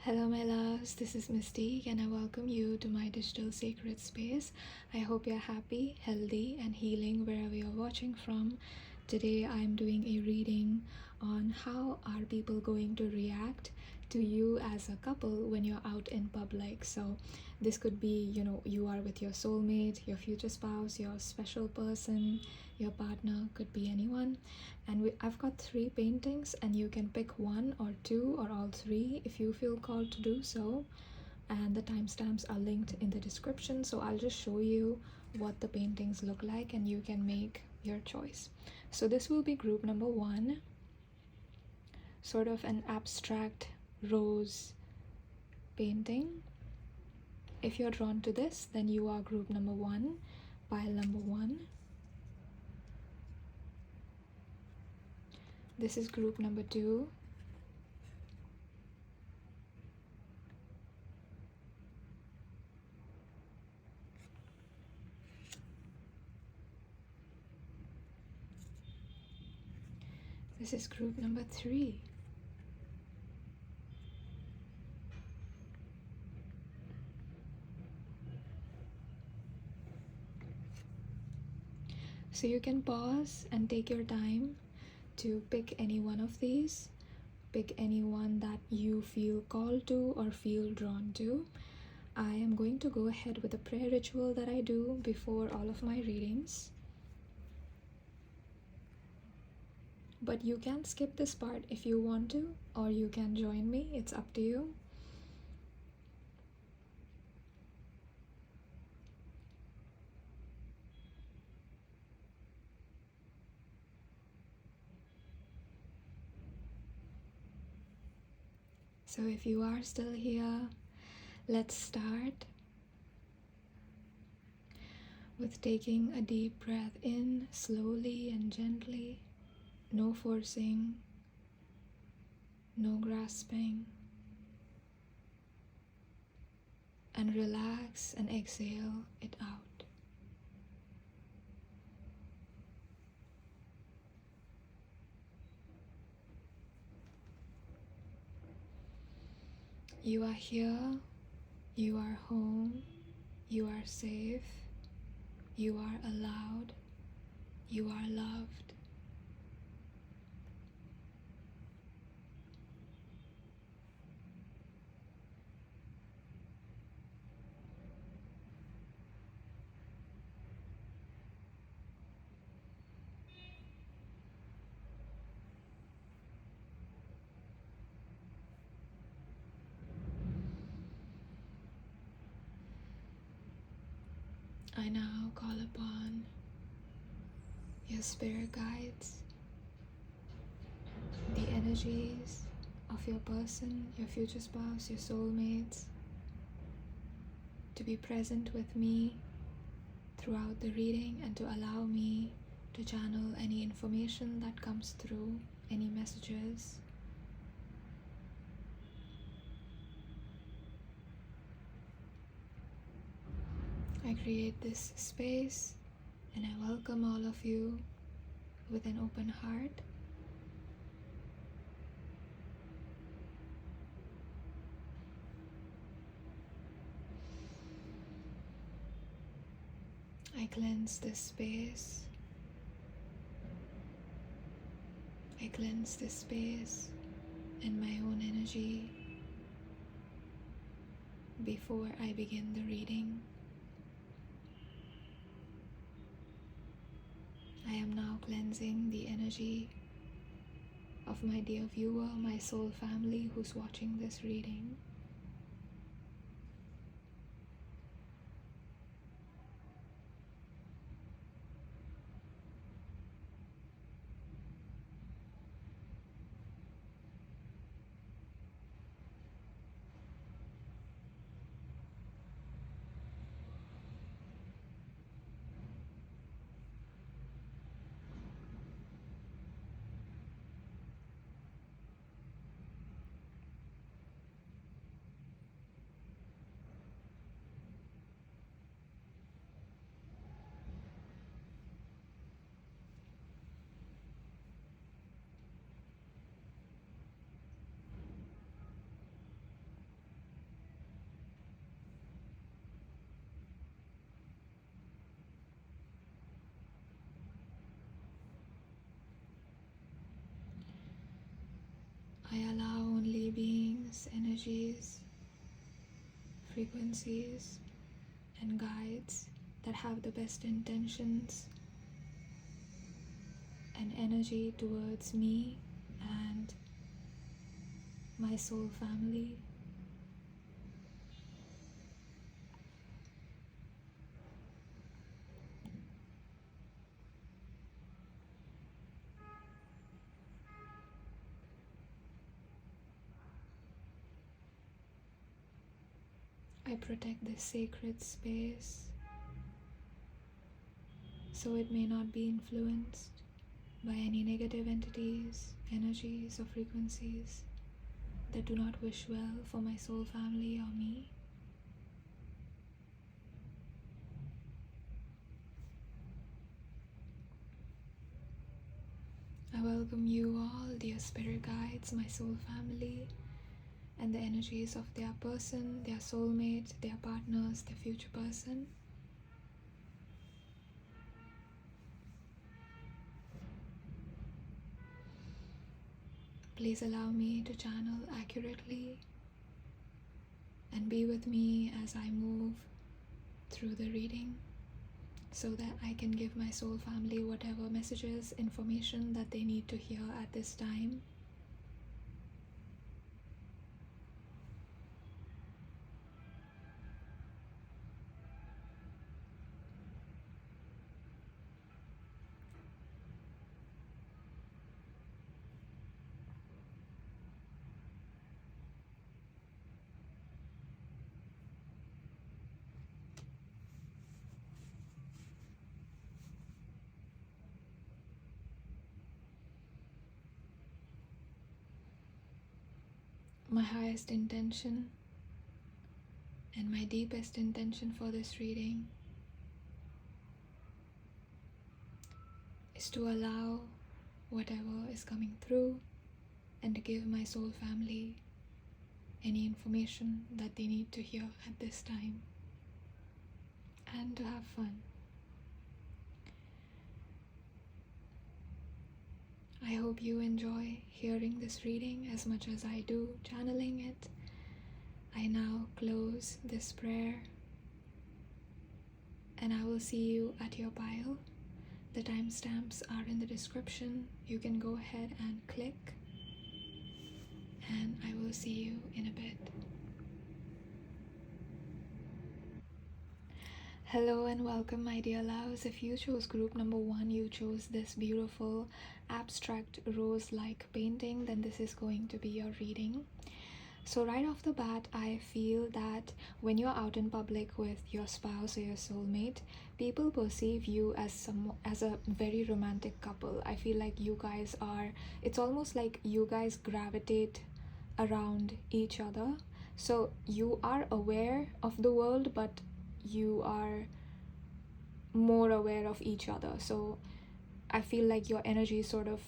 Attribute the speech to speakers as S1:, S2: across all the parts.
S1: Hello my loves, this is Mystique and I welcome you to my digital sacred space. I hope you're happy, healthy and healing wherever you're watching from. Today I'm doing a reading on how are people going to react to you as a couple when you're out in public. So this could be, you are with your soulmate, your future spouse, your special person, your partner, could be anyone. And I've got 3 paintings and you can pick 1 or 2 or all 3 if you feel called to do so. And the timestamps are linked in the description, so I'll just show you what the paintings look like and you can make your choice. So this will be group number 1, sort of an abstract rose painting. If you're drawn to this, then you are group number 1, pile number 1. This is group number 2. This is group number 3. So you can pause and take your time to pick any one of these. Pick any one that you feel called to or feel drawn to. I am going to go ahead with a prayer ritual that I do before all of my readings. But you can skip this part if you want to, or you can join me, it's up to you. So if you are still here, let's start with taking a deep breath in slowly and gently. No forcing, no grasping. And relax and exhale it out. You are here, you are home, you are safe, you are allowed, you are loved. I now call upon your spirit guides, the energies of your person, your future spouse, your soulmates, to be present with me throughout the reading and to allow me to channel any information that comes through, any messages. I create this space and I welcome all of you with an open heart. I cleanse this space. I cleanse this space and my own energy before I begin the reading. I am now cleansing the energy of my dear viewer, my soul family who's watching this reading. I allow only beings, energies, frequencies, and guides that have the best intentions and energy towards me and my soul family. I protect this sacred space so it may not be influenced by any negative entities, energies, or frequencies that do not wish well for my soul family or me. I welcome you all, dear spirit guides, my soul family, and the energies of their person, their soulmate, their partners, their future person. Please allow me to channel accurately and be with me as I move through the reading so that I can give my soul family whatever messages, information that they need to hear at this time. My highest intention and my deepest intention for this reading is to allow whatever is coming through and to give my soul family any information that they need to hear at this time and to have fun. I hope you enjoy hearing this reading as much as I do channeling it. I now close this prayer and I will see you at your pile. The timestamps are in the description. You can go ahead and click, and I will see you in a bit. Hello and welcome, my dear loves. If you chose group number 1, you chose this beautiful abstract rose-like painting, then this is going to be your reading. So right off the bat, I feel that when you're out in public with your spouse or your soulmate, people perceive you as a very romantic couple. I feel like you guys are, it's almost like you guys gravitate around each other. So you are aware of the world, but you are more aware of each other. So I feel like your energy sort of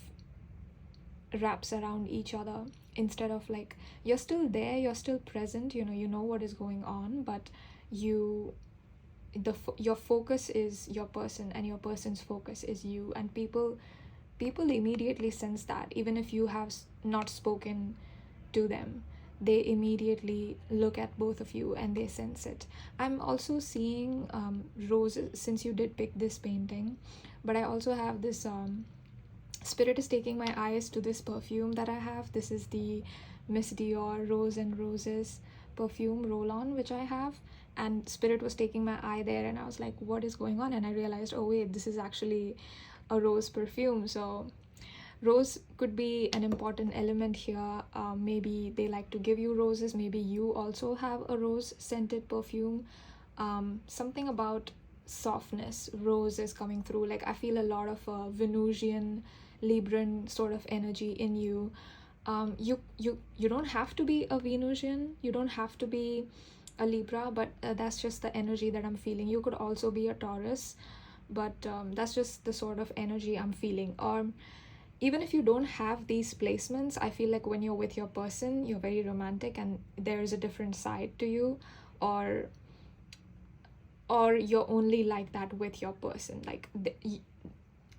S1: wraps around each other instead of like you're still there, you're still present, you know what is going on, but your focus is your person and your person's focus is you, and people immediately sense that. Even if you have not spoken to them, they immediately look at both of you and they sense it. I'm also seeing roses, since you did pick this painting, but I also have this Spirit is taking my eyes to this perfume that I have. This is the Miss Dior Rose and Roses perfume roll-on which I have, and Spirit was taking my eye there and I was like, what is going on? And I realized, oh wait, this is actually a rose perfume. So rose could be an important element here. Maybe they like to give you roses, maybe you also have a rose scented perfume. Something about softness, rose is coming through. Like I feel a lot of Venusian Libran sort of energy in you. You don't have to be a Venusian, you don't have to be a Libra, but that's just the energy that I'm feeling. You could also be a Taurus, but that's just the sort of energy I'm feeling. Or even if you don't have these placements, I feel like when you're with your person, you're very romantic and there is a different side to you, or you're only like that with your person. Like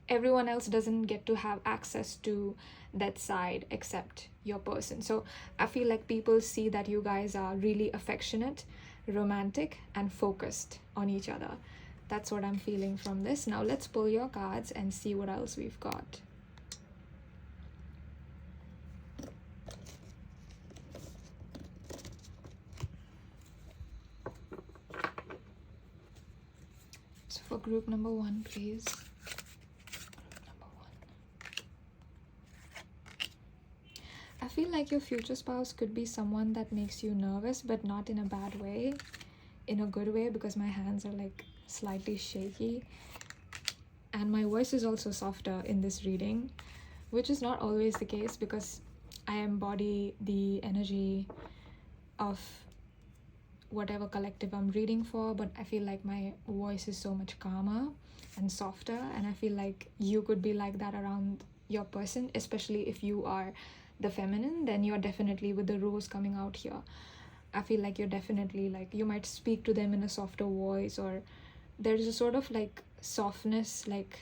S1: everyone else doesn't get to have access to that side except your person. So I feel like people see that you guys are really affectionate, romantic, and focused on each other. That's what I'm feeling from this. Now let's pull your cards and see what else we've got. So for group number 1, please. I feel like your future spouse could be someone that makes you nervous, but not in a bad way, in a good way, because my hands are like slightly shaky. And my voice is also softer in this reading, which is not always the case because I embody the energy of whatever collective I'm reading for, but I feel like my voice is so much calmer and softer, and I feel like you could be like that around your person, especially if you are the feminine. Then you're definitely, with the rose coming out here, I feel like you're definitely like, you might speak to them in a softer voice, or there's a sort of like softness like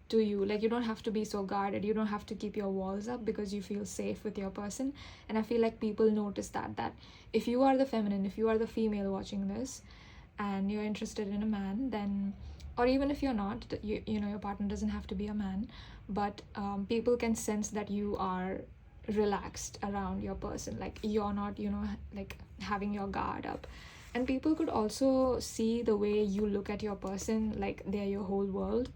S1: to you, like you don't have to be so guarded, you don't have to keep your walls up because you feel safe with your person. And I feel like people notice that if you are the feminine, if you are the female watching this and you're interested in a man, then, or even if you're not, you know, your partner doesn't have to be a man, but people can sense that you are relaxed around your person, like you're not, you know, like having your guard up. And people could also see the way you look at your person, like they're your whole world,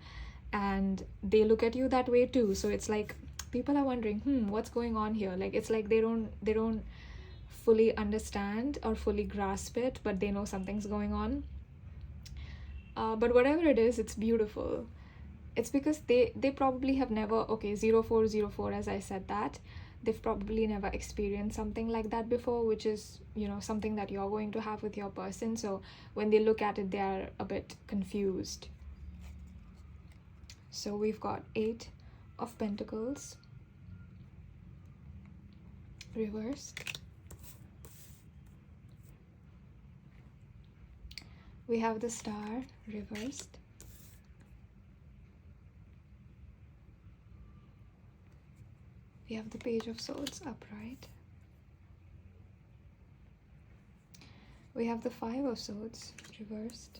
S1: and they look at you that way too. So it's like people are wondering, what's going on here? Like it's like they don't fully understand or fully grasp it, but they know something's going on. But whatever it is, it's beautiful. It's because they probably have never, okay, 0404, as I said, that they've probably never experienced something like that before, which is, you know, something that you're going to have with your person. So when they look at it, they're a bit confused. So we've got 8 of Pentacles reversed. We have the Star reversed. We have the Page of Swords upright. We have the 5 of Swords reversed.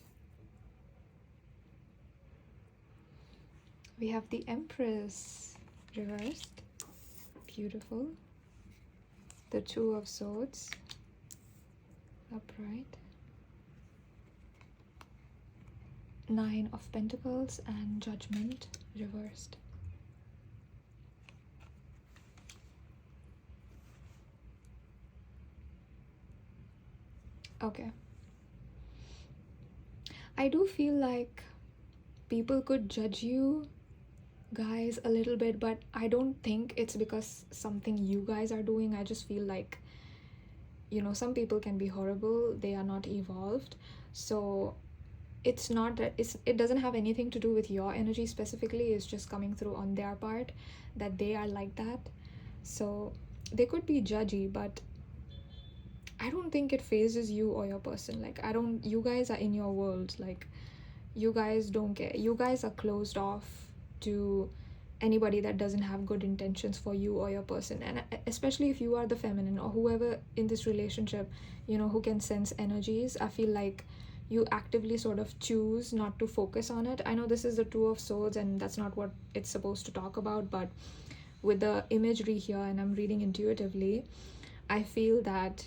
S1: We have the Empress reversed. Beautiful. The 2 of Swords upright. 9 of Pentacles and Judgment reversed. Okay. I do feel like people could judge you guys a little bit, but I don't think it's because something you guys are doing. I just feel like, you know, some people can be horrible, they are not evolved. So it's not that it doesn't have anything to do with your energy specifically. It's just coming through on their part that they are like that. So they could be judgy, but I don't think it phases you or your person. Like you guys are in your world, like you guys don't care. You guys are closed off to anybody that doesn't have good intentions for you or your person. And especially if you are the feminine or whoever in this relationship, you know, who can sense energies, I feel like you actively sort of choose not to focus on it. I know this is the 2 of Swords and that's not what it's supposed to talk about, but with the imagery here, and I'm reading intuitively, I feel that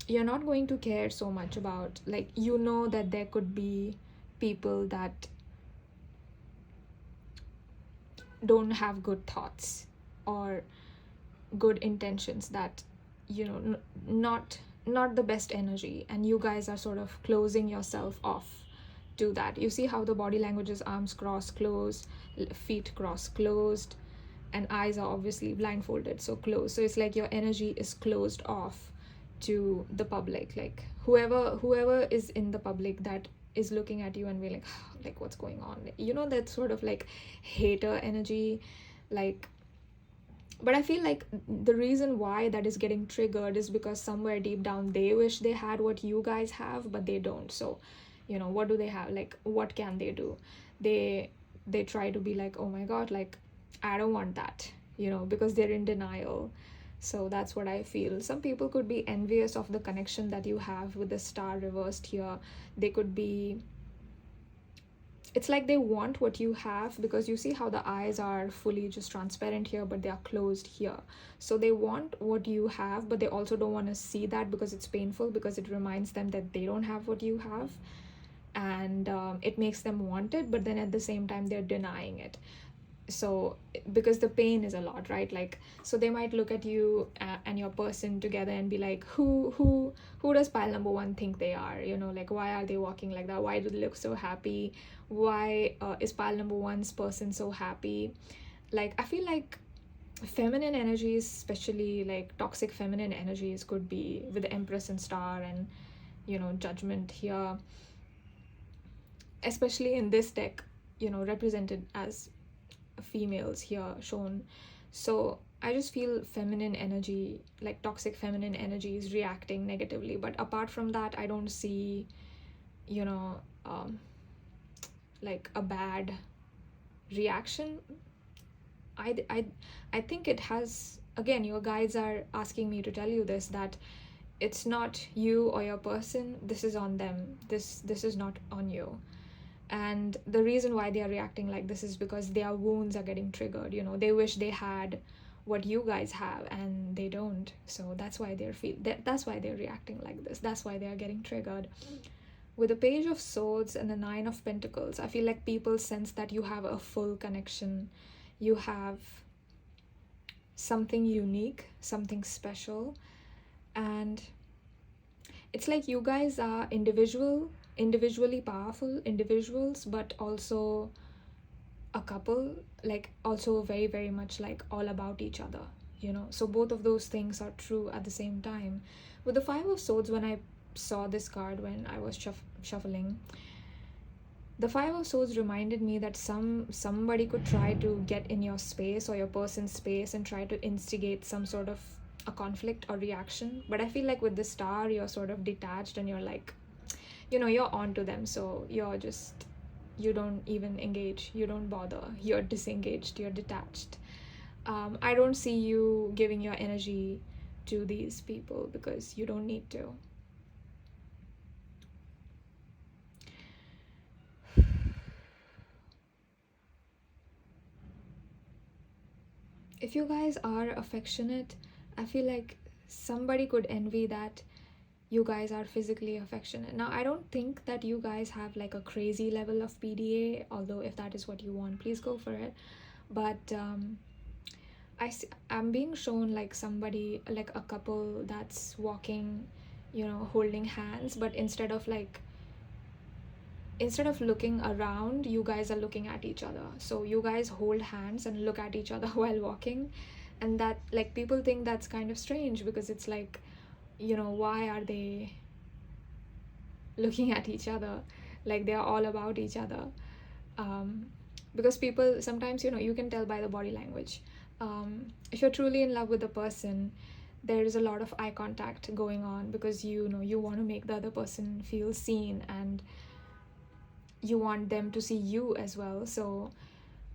S1: you're not going to care so much about, like, you know that there could be people that don't have good thoughts or good intentions, that, you know, not the best energy, and you guys are sort of closing yourself off to that. You see how the body language is arms crossed, closed, feet crossed, closed, and eyes are obviously blindfolded, so closed. So it's like your energy is closed off to the public, like whoever is in the public that is looking at you and being like what's going on, you know, that sort of like hater energy, like. But I feel like the reason why that is getting triggered is because somewhere deep down they wish they had what you guys have, but they don't. So, you know, what do they have? Like, what can they do? They they try to be like, oh my god, like I don't want that, because they're in denial. So that's what I feel. Some people could be envious of the connection that you have with the star reversed here. They could be, it's like they want what you have, because you see how the eyes are fully just transparent here, but they are closed here. So they want what you have, but they also don't want to see that because it's painful, because it reminds them that they don't have what you have. And it makes them want it, but then at the same time they're denying it. So because the pain is a lot, right? Like, so they might look at you and your person together and be like, who does pile number one think they are, like, why are they walking like that? Why do they look so happy? Why is pile number one's person so happy? Like, I feel like feminine energies, especially like toxic feminine energies, could be with the Empress and Star and Judgment here, especially in this deck, represented as females here shown. So I just feel feminine energy, like toxic feminine energy, is reacting negatively. But apart from that, I don't see like a bad reaction. I think it has, again, your guides are asking me to tell you this, that it's not you or your person, this is on them, this is not on you. And the reason why they are reacting like this is because their wounds are getting triggered. They wish they had what you guys have and they don't. So that's why that's why they're reacting like this. That's why they are getting triggered. With the Page of Swords and the Nine of Pentacles, I feel like people sense that you have a full connection. You have something unique, something special. And it's like you guys are individually powerful individuals, but also a couple, like also very, very much like all about each other, so both of those things are true at the same time. With the Five of Swords, when I saw this card when I was shuffling, the Five of Swords reminded me that somebody could try to get in your space or your person's space and try to instigate some sort of a conflict or reaction. But I feel like with the Star, you're sort of detached and you're like, you're on to them, so you don't even engage, you don't bother, you're disengaged, you're detached. I don't see you giving your energy to these people because you don't need to. If you guys are affectionate, I feel like somebody could envy that you guys are physically affectionate. Now, I don't think that you guys have like a crazy level of PDA, although if that is what you want, please go for it. But I'm being shown like somebody, like a couple that's walking, holding hands, but instead of looking around, you guys are looking at each other. So you guys hold hands and look at each other while walking, and that, like, people think that's kind of strange because it's like, why are they looking at each other? Like, they're all about each other. Because people sometimes, you can tell by the body language. If you're truly in love with a person, there is a lot of eye contact going on because you want to make the other person feel seen and you want them to see you as well. So,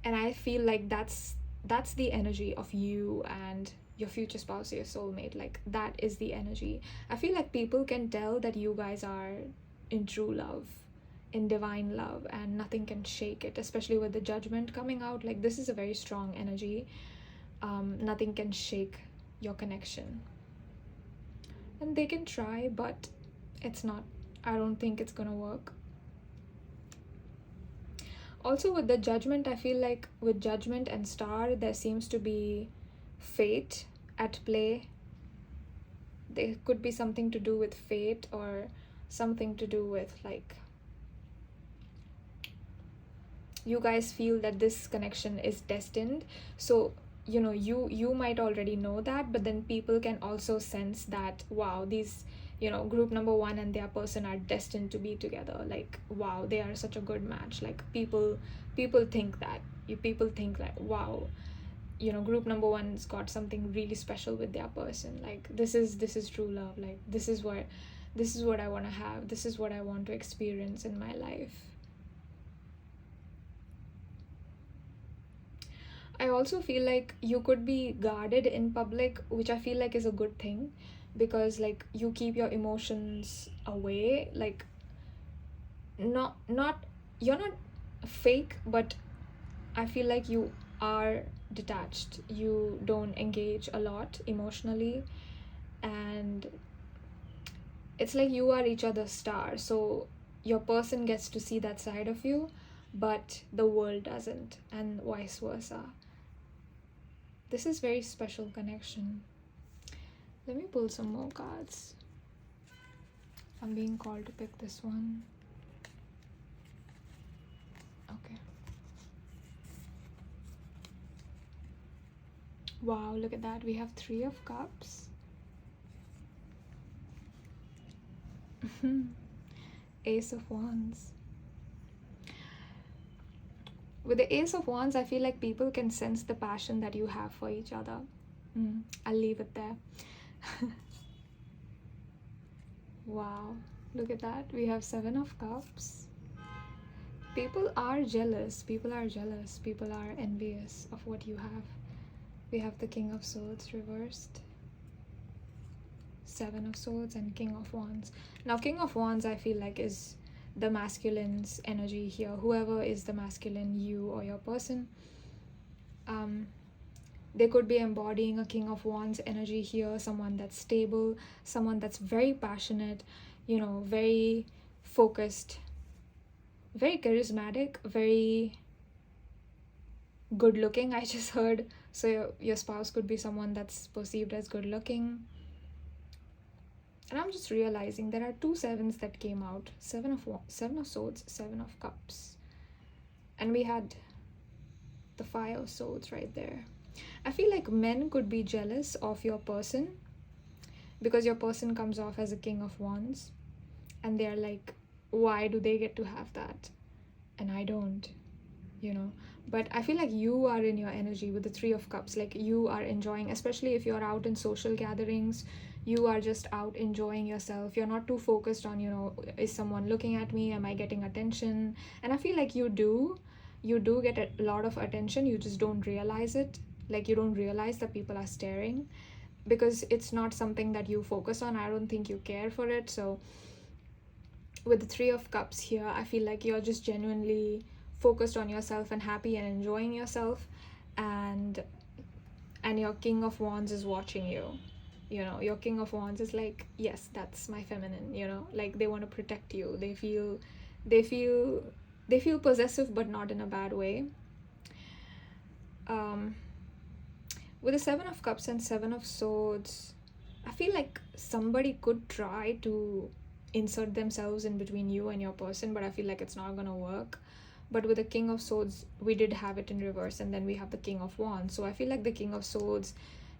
S1: and I feel like that's the energy of you and your future spouse, your soulmate. Like, that is the energy. I feel like people can tell that you guys are in true love, in divine love, and nothing can shake it, especially with the Judgment coming out. Like, this is a very strong energy. Nothing can shake your connection. And they can try, but I don't think it's gonna work. Also, with the Judgment, I feel like with Judgment and Star, there seems to be fate at play. There could be something to do with fate or something to do with, like, you guys feel that this connection is destined. So, you might already know that, but then people can also sense that, wow, these, group number one and their person are destined to be together. Like, wow, they are such a good match. Like, people think that. People think like, wow, group number one's got something really special with their person. Like, this is true love. Like, this is what I want to have. This is what I want to experience in my life. I also feel like you could be guarded in public, which I feel like is a good thing, because like you keep your emotions away, like not you're not fake, but I feel like you are detached. You don't engage a lot emotionally, and it's like you are each other's star. So your person gets to see that side of you, but the world doesn't, and vice versa. This is very special connection. Let me pull some more cards. I'm being called to pick this one. Okay. Wow, look at that. We have 3 of Cups. Ace of Wands. With the Ace of Wands, I feel like people can sense the passion that you have for each other. I'll leave it there. Wow, look at that. We have 7 of Cups. People are jealous. People are jealous. People are envious of what you have. We have the King of Swords reversed, 7 of Swords, and King of Wands. Now, King of Wands, I feel like, is the masculine's energy here. Whoever is the masculine, you or your person, they could be embodying a King of Wands energy here, someone that's stable, someone that's very passionate, you know, very focused, very charismatic, very good looking, I just heard. So your spouse could be someone that's perceived as good looking. And I'm just realizing there are 2 7s that came out. 7 of Swords, 7 of Cups. And we had the 5 of Swords right there. I feel like men could be jealous of your person because your person comes off as a King of Wands. And they're like, why do they get to have that? And I don't, you know. But I feel like you are in your energy with the 3 of Cups. Like you are enjoying, especially if you're out in social gatherings, you are just out enjoying yourself. You're not too focused on, you know, is someone looking at me? Am I getting attention? And I feel like you do get a lot of attention. You just don't realize it. Like you don't realize that people are staring because it's not something that you focus on. I don't think you care for it. So with the 3 of Cups here, I feel like you're just genuinely focused on yourself and happy and enjoying yourself, and your King of Wands is watching you. You know, your King of Wands is like, yes, that's my feminine, you know, like they want to protect you. They feel possessive, but not in a bad way. With the 7 of Cups and 7 of Swords, I feel like somebody could try to insert themselves in between you and your person, but I feel like it's not gonna work. But with the King of Swords, we did have it in reverse, and then we have the King of Wands. So I feel like the King of Swords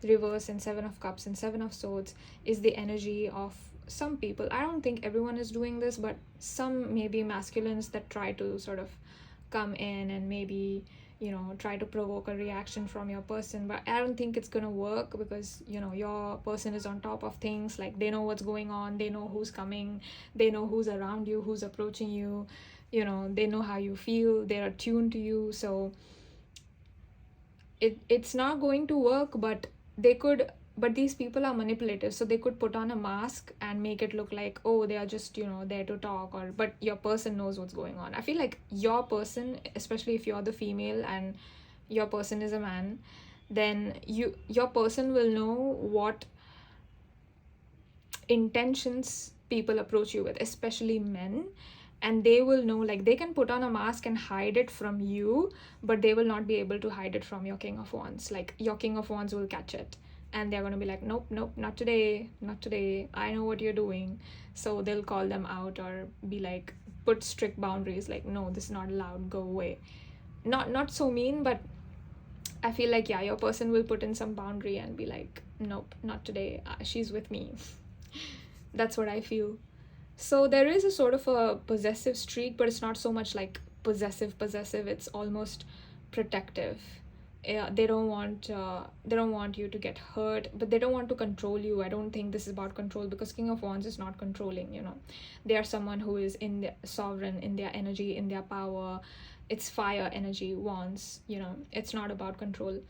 S1: reverse and 7 of Cups and 7 of Swords is the energy of some people. I don't think everyone is doing this, but some maybe masculines that try to sort of come in and maybe, you know, try to provoke a reaction from your person. But I don't think it's gonna work because, you know, your person is on top of things. Like they know what's going on, they know who's coming, they know who's around you, who's approaching you, you know, they know how you feel, they're attuned to you. So it's not going to work, but these people are manipulative, so they could put on a mask and make it look like, oh, they are just, you know, there to talk, but your person knows what's going on. I feel like your person, especially if you're the female and your person is a man, then your person will know what intentions people approach you with, especially men. And they will know, like they can put on a mask and hide it from you, but they will not be able to hide it from your King of Wands. Like your King of Wands will catch it and they're going to be like, nope, not today, I know what you're doing. So they'll call them out or be like, put strict boundaries, like, no, this is not allowed, go away. Not so mean, but I feel like, yeah, your person will put in some boundary and be like, nope, not today, she's with me. That's what I feel. So there is a sort of a possessive streak, but it's not so much like possessive. It's almost protective. They don't want you to get hurt, but they don't want to control you. I don't think this is about control, because King of Wands is not controlling, you know. They are someone who is in their sovereign, in their energy, in their power. it's fire energy wands, you know, it's not about control.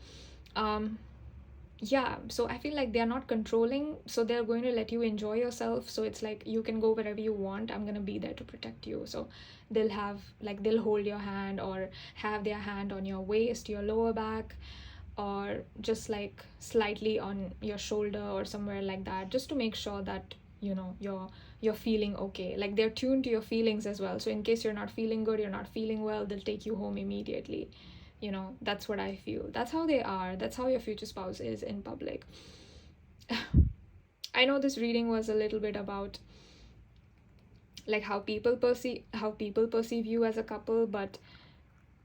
S1: Yeah, so I feel like they're not controlling, so they're going to let you enjoy yourself. So it's like you can go wherever you want, I'm gonna be there to protect you. So they'll have like, they'll hold your hand or have their hand on your waist, your lower back, or just like slightly on your shoulder or somewhere like that, just to make sure that, you know, you're feeling okay. Like they're tuned to your feelings as well, so in case you're not feeling good, you're not feeling well, they'll take you home immediately. You know, that's what I feel. That's how they are. That's how your future spouse is in public. I know this reading was a little bit about like how people perceive you as a couple, but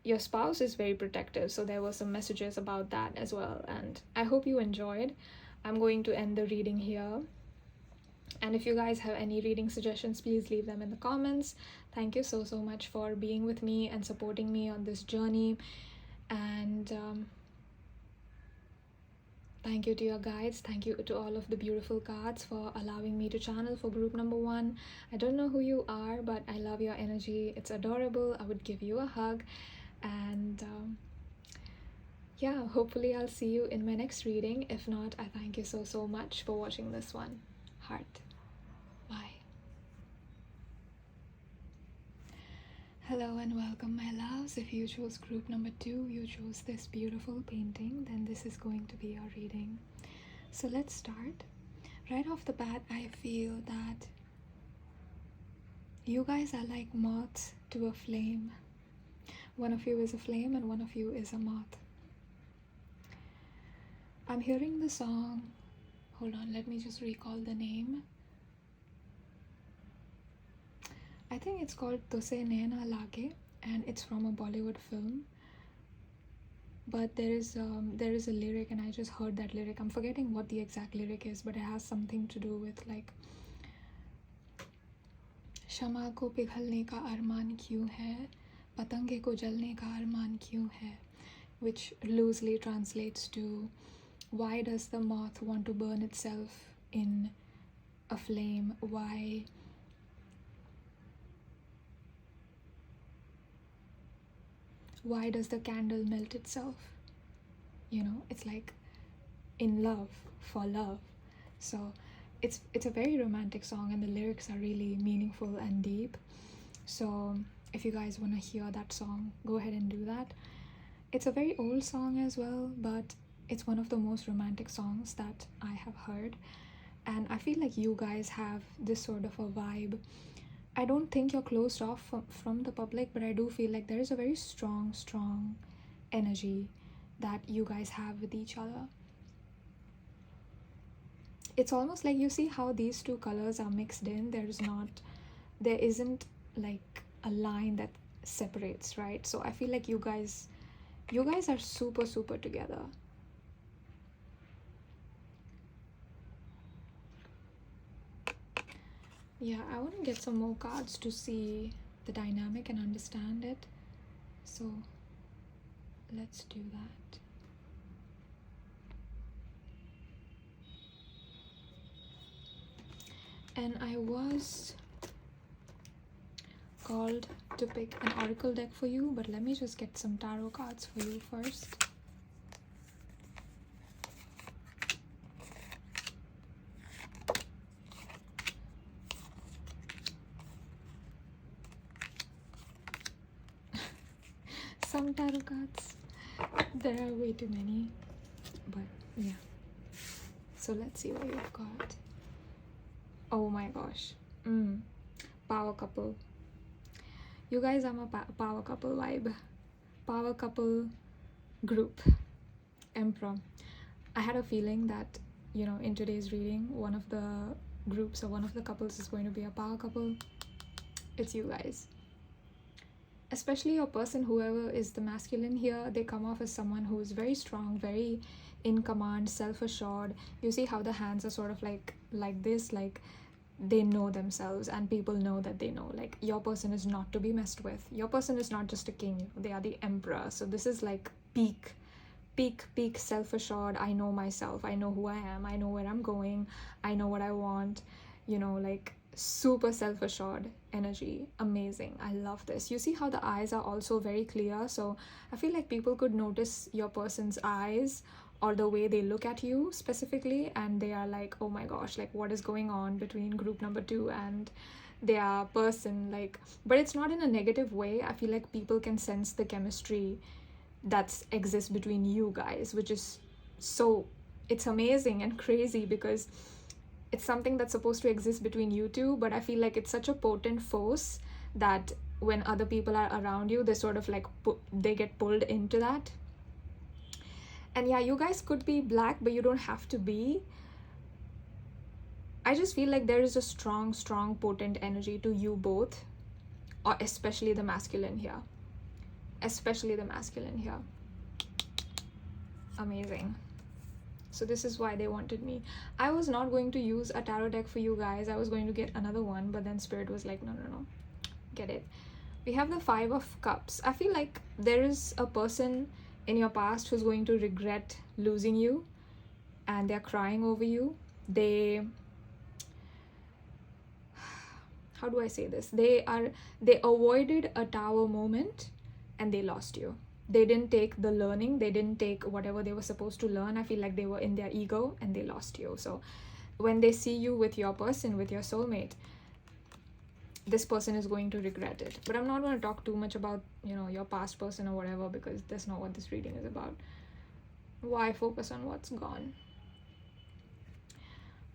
S1: your spouse is very protective, so there were some messages about that as well, and I hope you enjoyed. I'm going to end the reading here, and if you guys have any reading suggestions, please leave them in the comments. Thank you so much for being with me and supporting me on this journey. And thank you to your guides. Thank you to all of the beautiful cards for allowing me to channel for group number 1. I don't know who you are, but I love your energy. It's adorable. I would give you a hug. And yeah, hopefully I'll see you in my next reading. If not, I thank you so much for watching this one. Heart. Bye. Hello and welcome, my loves. If you chose group number 2, you chose this beautiful painting, then this is going to be your reading. So let's start. Right off the bat, I feel that you guys are like moths to a flame. One of you is a flame and one of you is a moth. I'm hearing the song, hold on, let me just recall the name. I think it's called 𝘚𝑗𝑒, and it's from a Bollywood film. But there is a lyric, and I just heard that lyric. I'm forgetting what the exact lyric is, but it has something to do with like क्षमा को पिघलने का अरमान क्यों है, पतंगे को जलने का अरमान क्यों है, which loosely translates to why does the moth want to burn itself in a flame? Why does the candle melt itself? You know, it's like in love, for love. So it's a very romantic song, and the lyrics are really meaningful and deep. So if you guys want to hear that song, go ahead and do that. It's a very old song as well, but it's one of the most romantic songs that I have heard. And I feel like you guys have this sort of a vibe. I don't think you're closed off from the public, but I do feel like there is a very strong energy that you guys have with each other. It's almost like, you see how these two colors are mixed in, there isn't like a line that separates, right? So I feel like you guys are super together. Yeah, I want to get some more cards to see the dynamic and understand it. So let's do that. And I was called to pick an oracle deck for you, but let me just get some tarot cards for you first. Some tarot cards. There are way too many, but yeah. So let's see what you've got. Oh my gosh. Power couple. You guys are a power couple vibe. Power couple group. Emperor. I had a feeling that, you know, in today's reading, one of the groups or one of the couples is going to be a power couple. It's you guys. Especially your person, whoever is the masculine here, they come off as someone who is very strong, very in command, self-assured. You see how the hands are sort of like this, like they know themselves and people know that they know. Like, your person is not to be messed with. Your person is not just a king, they are the emperor. So this is like peak self-assured. I know myself, I know who I am, I know where I'm going, I know what I want. like super self-assured energy. Amazing. I love this. You see how the eyes are also very clear, so I feel like people could notice your person's eyes or the way they look at you specifically, and they are like, oh my gosh, like what is going on between group number 2 and their person, like, but it's not in a negative way. I feel like people can sense the chemistry that exists between you guys, which is so, it's amazing and crazy because it's something that's supposed to exist between you two, but I feel like it's such a potent force that when other people are around you, they sort of like they get pulled into that. And yeah, you guys could be black, but you don't have to be. I just feel like there is a strong potent energy to you both, or especially the masculine here. Amazing. So this is why they wanted me. I was not going to use a tarot deck for you guys. I was going to get another one, but then Spirit was like, no, get it. We have the 5 of Cups. I feel like there is a person in your past who's going to regret losing you, and they're crying over you. How do I say this? They avoided a tower moment and they lost you. They didn't take the learning, they didn't take whatever they were supposed to learn. I feel like they were in their ego and they lost you. So when they see you with your person, with your soulmate, this person is going to regret it. But I'm not going to talk too much about, your past person or whatever, because that's not what this reading is about. Why focus on what's gone?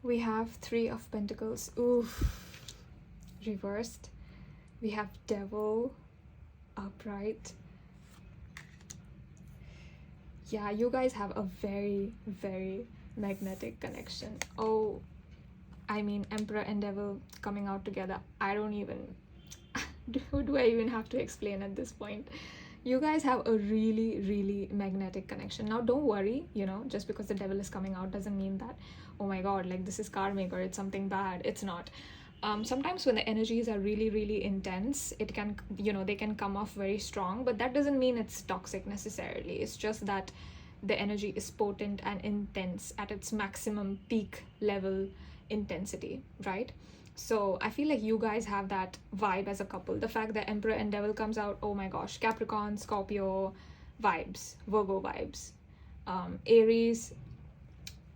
S1: We have 3 of Pentacles. Oof. Reversed. We have Devil upright. Yeah, you guys have a very, very magnetic connection. Oh, I mean, Emperor and Devil coming out together. I don't even... do I even have to explain at this point? You guys have a really, really magnetic connection. Now, don't worry, just because the Devil is coming out doesn't mean that, oh my god, like this is karmic or it's something bad. It's not. Sometimes when the energies are really, really intense, it can, they can come off very strong, but that doesn't mean it's toxic necessarily. It's just that the energy is potent and intense at its maximum peak level intensity, right? So I feel like you guys have that vibe as a couple. The fact that Emperor and Devil comes out, oh my gosh, Capricorn, Scorpio vibes, Virgo vibes, Aries.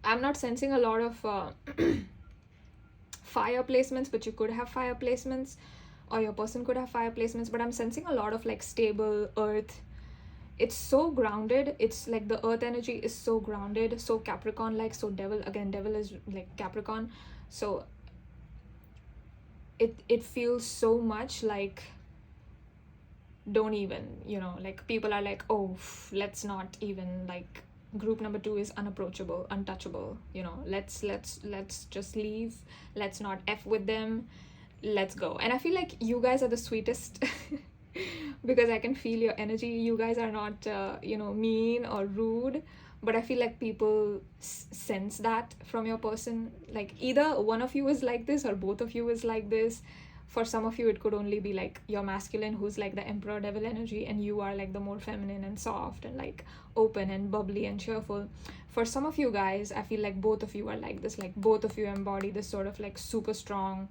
S1: I'm not sensing a lot of fire placements, but you could have fire placements, or your person could have fire placements, but I'm sensing a lot of like stable earth. It's so grounded. It's like the earth energy is so grounded, so Capricorn like. So Devil, again, Devil is like Capricorn, so it feels so much like, don't even, like people are like, oh, let's not even, like, group number 2 is unapproachable, untouchable, let's just leave, let's not F with them, let's go. And I feel like you guys are the sweetest because I can feel your energy. You guys are not mean or rude, but I feel like people sense that from your person. Like either one of you is like this or both of you is like this. For some of you, it could only be like your masculine, who's like the Emperor Devil energy, and you are like the more feminine and soft and like open and bubbly and cheerful. For some of you guys, I feel like both of you are like this. Like both of you embody this sort of like super strong,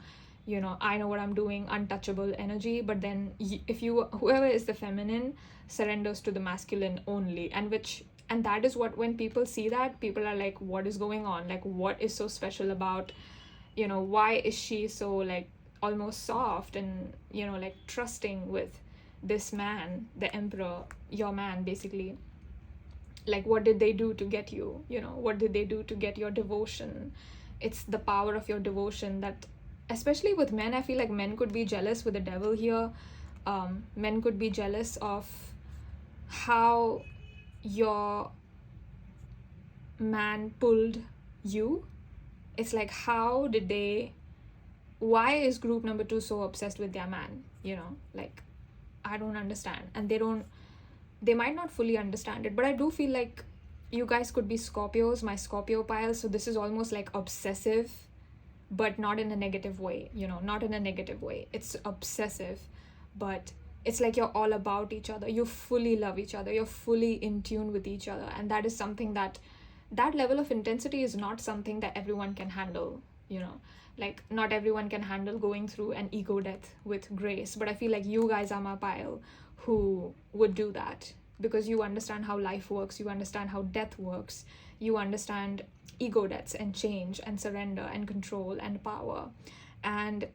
S1: I know what I'm doing, untouchable energy. But then if whoever is the feminine surrenders to the masculine only, and that is what, when people see that, people are like, what is going on? Like, what is so special about, why is she so like almost soft and like trusting with this man, the Emperor, your man basically? Like, what did they do to get you? What did they do to get your devotion? It's the power of your devotion that, especially with men, I feel like men could be jealous with the Devil here. Men could be jealous of how your man pulled you. It's like, why is group number 2 so obsessed with their man? Like, I don't understand. And they might not fully understand it, but I do feel like you guys could be Scorpios, my Scorpio pile. So this is almost like obsessive, but not in a negative way, not in a negative way. It's obsessive, but it's like you're all about each other. You fully love each other. You're fully in tune with each other. And that is something that level of intensity is not something that everyone can handle, Like, not everyone can handle going through an ego death with grace, but I feel like you guys are my pile who would do that, because you understand how life works, you understand how death works, you understand ego deaths and change and surrender and control and power. And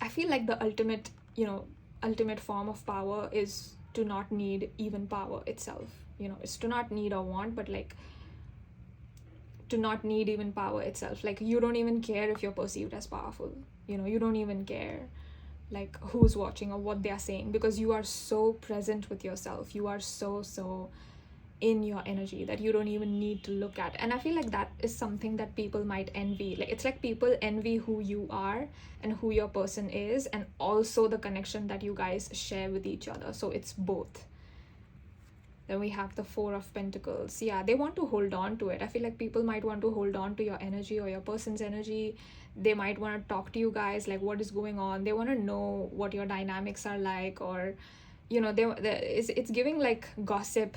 S1: I feel like the ultimate form of power is to not need even power itself. It's to not need or want, but like to not need even power itself. Like, you don't even care if you're perceived as powerful. You don't even care like who's watching or what they're saying, because you are so present with yourself, you are so in your energy that you don't even need to look at. And I feel like that is something that people might envy. Like, it's like people envy who you are and who your person is, and also the connection that you guys share with each other. So it's both. Then we have the Four of Pentacles. Yeah, they want to hold on to it. I feel like people might want to hold on to your energy or your person's energy. They might want to talk to you guys, like, what is going on. They want to know what your dynamics are like, or it's giving like gossip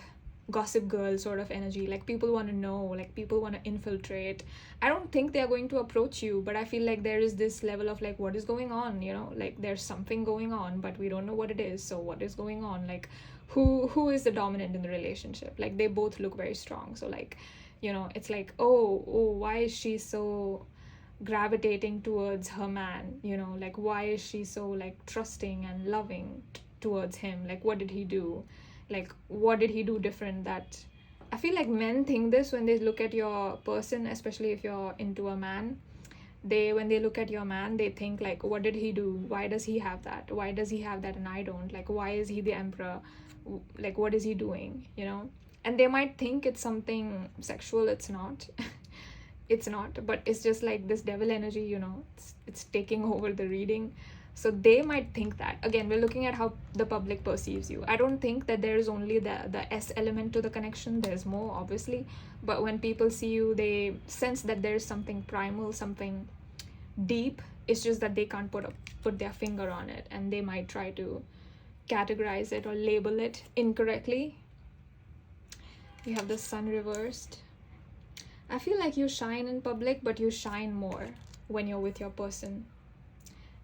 S1: girl sort of energy. Like, people want to know, like people want to infiltrate. I don't think they're going to approach you, but I feel like there is this level of like, what is going on, like there's something going on, but we don't know what it is. So what is going on? Like, who is the dominant in the relationship? Like, they both look very strong. So like, it's like, oh, why is she so gravitating towards her man? Like, why is she so like trusting and loving towards him? Like, what did he do? Like, what did he do different? That I feel like men think this when they look at your person, especially if you're into a man. When they look at your man, they think like, what did he do? Why does he have that? Why does he have that and I don't? Like, why is he the emperor? Like, what is he doing? And they might think it's something sexual. It's not. It's not, but it's just like this devil energy, it's taking over the reading. So they might think that. Again, we're looking at how the public perceives you. I don't think that there is only the S element to the connection. There's more, obviously. But when people see you, they sense that there is something primal, something deep. It's just that they can't put their finger on it. And they might try to categorize it or label it incorrectly. You have the Sun reversed. I feel like you shine in public, but you shine more when you're with your person.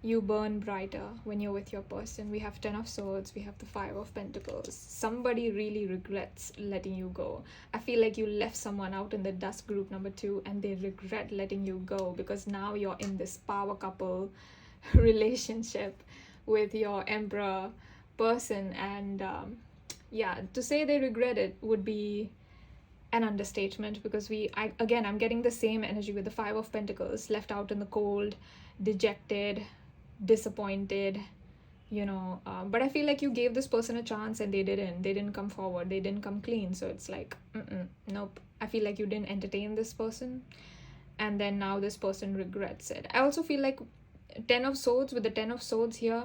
S1: You burn brighter when you're with your person. We have Ten of Swords, we have the Five of Pentacles. Somebody really regrets letting you go. I feel like you left someone out in the dust group number 2 and they regret letting you go, because now you're in this power couple relationship with your emperor person. And yeah, to say they regret it would be an understatement, because I'm getting the same energy with the Five of Pentacles, left out in the cold, dejected, disappointed, but I feel like you gave this person a chance and they didn't come forward, they didn't come clean. So it's like, nope. I feel like you didn't entertain this person, and then now this person regrets it. I also feel like Ten of Swords, with the Ten of Swords here,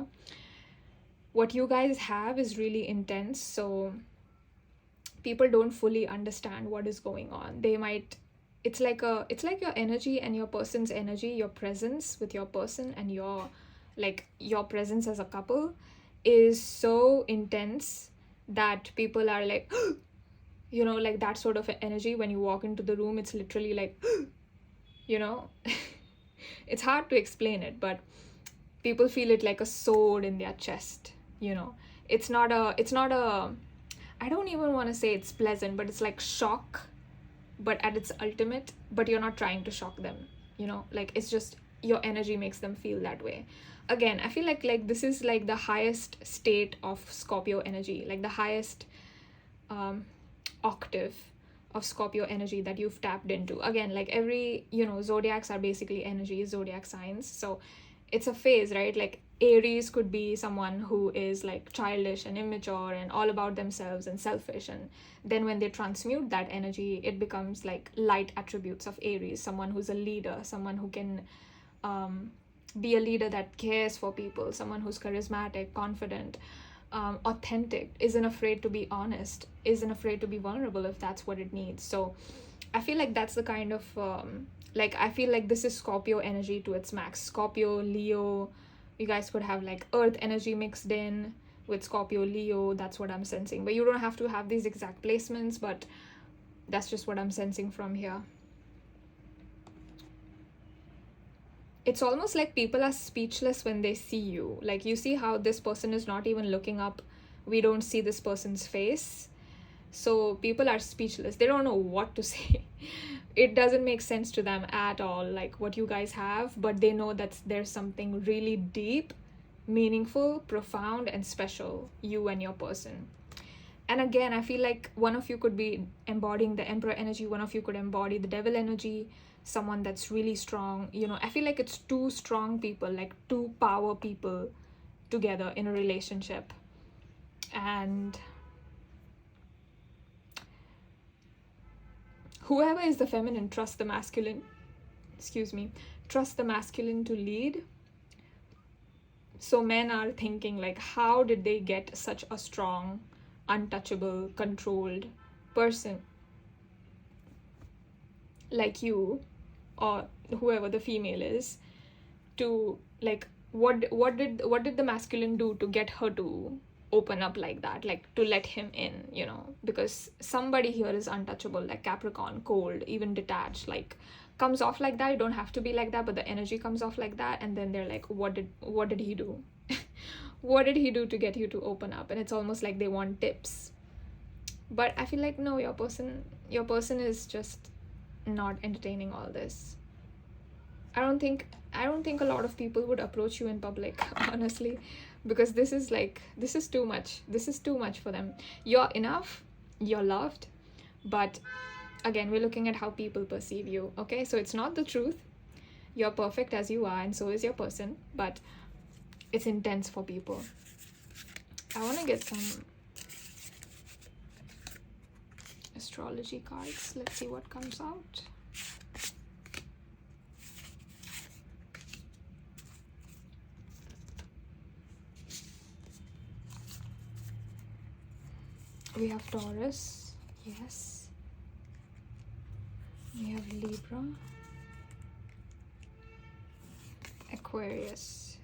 S1: what you guys have is really intense. So people don't fully understand what is going on. It's like your energy and your person's energy, your presence with your person and your presence as a couple is so intense that people are like, like that sort of energy. When you walk into the room, it's literally like, it's hard to explain it, but people feel it like a sword in their chest. It's not a I don't even want to say it's pleasant, but it's like shock, but at its ultimate. But you're not trying to shock them, like it's just your energy makes them feel that way. Again, I feel like this is like the highest state of Scorpio energy, like the highest octave of Scorpio energy that you've tapped into. Again, like every zodiacs are basically energy, zodiac signs. So it's a phase, right? Like Aries could be someone who is like childish and immature and all about themselves and selfish, and then when they transmute that energy, it becomes like light attributes of Aries, someone who's a leader, someone who can be a leader that cares for people, someone who's charismatic, confident, authentic, isn't afraid to be honest, isn't afraid to be vulnerable if that's what it needs. So I feel like that's the kind of I feel like this is Scorpio energy to its max. Scorpio, Leo, you guys could have like Earth energy mixed in with Scorpio, Leo. That's what I'm sensing. But you don't have to have these exact placements, but that's just what I'm sensing from here. it's almost like people are speechless when they see you. Like, you see how this person is not even looking up. We don't see this person's face. So people are speechless. They don't know what to say. It doesn't make sense to them at all, like what you guys have, but they know that there's something really deep, meaningful, profound, and special, you and your person. And again, I feel like one of you could be embodying the Emperor energy, one of you could embody the Devil energy, someone that's really strong. You know, I feel like it's two strong people, like two power people together in a relationship. And whoever is the feminine, trust the masculine to lead. So men are thinking, like, how did they get such a strong, untouchable, controlled person like you, or whoever the female is, to, like, what did the masculine do to get her to open up like that, like to let him in, you know? Because somebody here is untouchable, like Capricorn, cold, even detached, like comes off like that. You don't have to be like that, but the energy comes off like that. And then they're like, what did he do? What did he do to get you to open up? And it's almost like they want tips. But I feel like, no, your person is just not entertaining all this. I don't think a lot of people would approach you in public, honestly, because this is too much. This is too much for them. You're enough, you're loved, but again, we're looking at how people perceive you, okay? So it's not the truth. You're perfect as you are, and so is your person, but it's intense for people. I want to get some astrology cards. Let's see what comes out. We have Taurus, yes. We have Libra, Aquarius.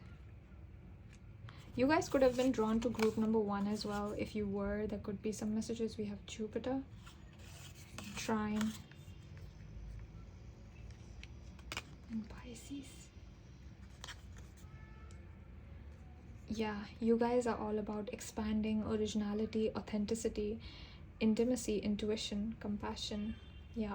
S1: You guys could have been drawn to group number 1 as well. If you were, there could be some messages. We have Jupiter, Trine, and Pisces. Yeah, you guys are all about expanding, originality, authenticity, intimacy, intuition, compassion. Yeah.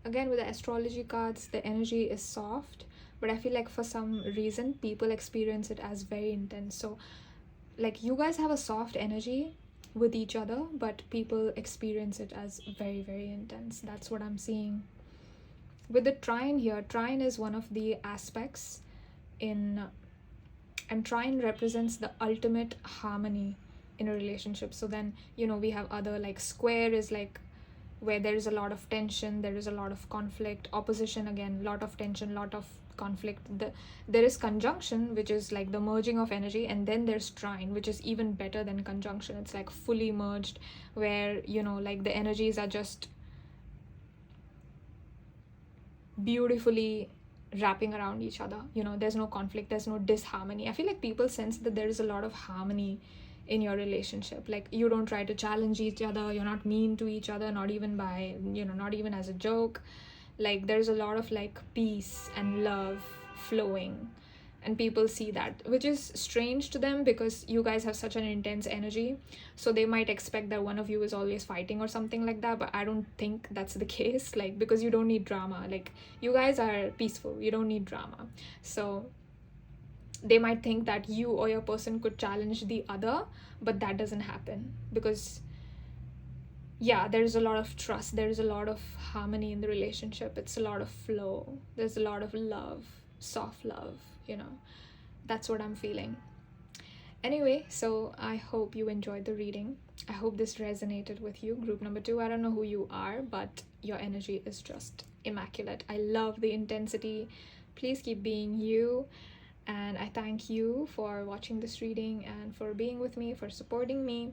S1: Again, with the astrology cards, the energy is soft, but I feel like for some reason people experience it as very intense. So like, you guys have a soft energy with each other, but people experience it as very, very intense. That's what I'm seeing. With the trine here, trine is one of the aspects in, and trine represents the ultimate harmony in a relationship. So then, you know, we have other, like square is like where there is a lot of tension, there is a lot of conflict. Opposition, again, lot of tension, lot of conflict. There is conjunction, which is like the merging of energy, and then there's trine, which is even better than conjunction. It's like fully merged, where, you know, like the energies are just beautifully wrapping around each other. You know, there's no conflict, there's no disharmony. I feel like people sense that there is a lot of harmony in your relationship. Like, you don't try to challenge each other, you're not mean to each other, not even by, you know, not even as a joke. Like, there's a lot of like peace and love flowing, and people see that, which is strange to them because you guys have such an intense energy. So they might expect that one of you is always fighting or something like that, but I don't think that's the case. Like, because you don't need drama. Like, you guys are peaceful, you don't need drama. So they might think that you or your person could challenge the other, but that doesn't happen, because yeah, there's a lot of trust, there's a lot of harmony in the relationship. It's a lot of flow, there's a lot of love, soft love, you know. That's what I'm feeling. Anyway, so I hope you enjoyed the reading. I hope this resonated with you. Group number 2, I don't know who you are, but your energy is just immaculate. I love the intensity. Please keep being you. And I thank you for watching this reading and for being with me, for supporting me,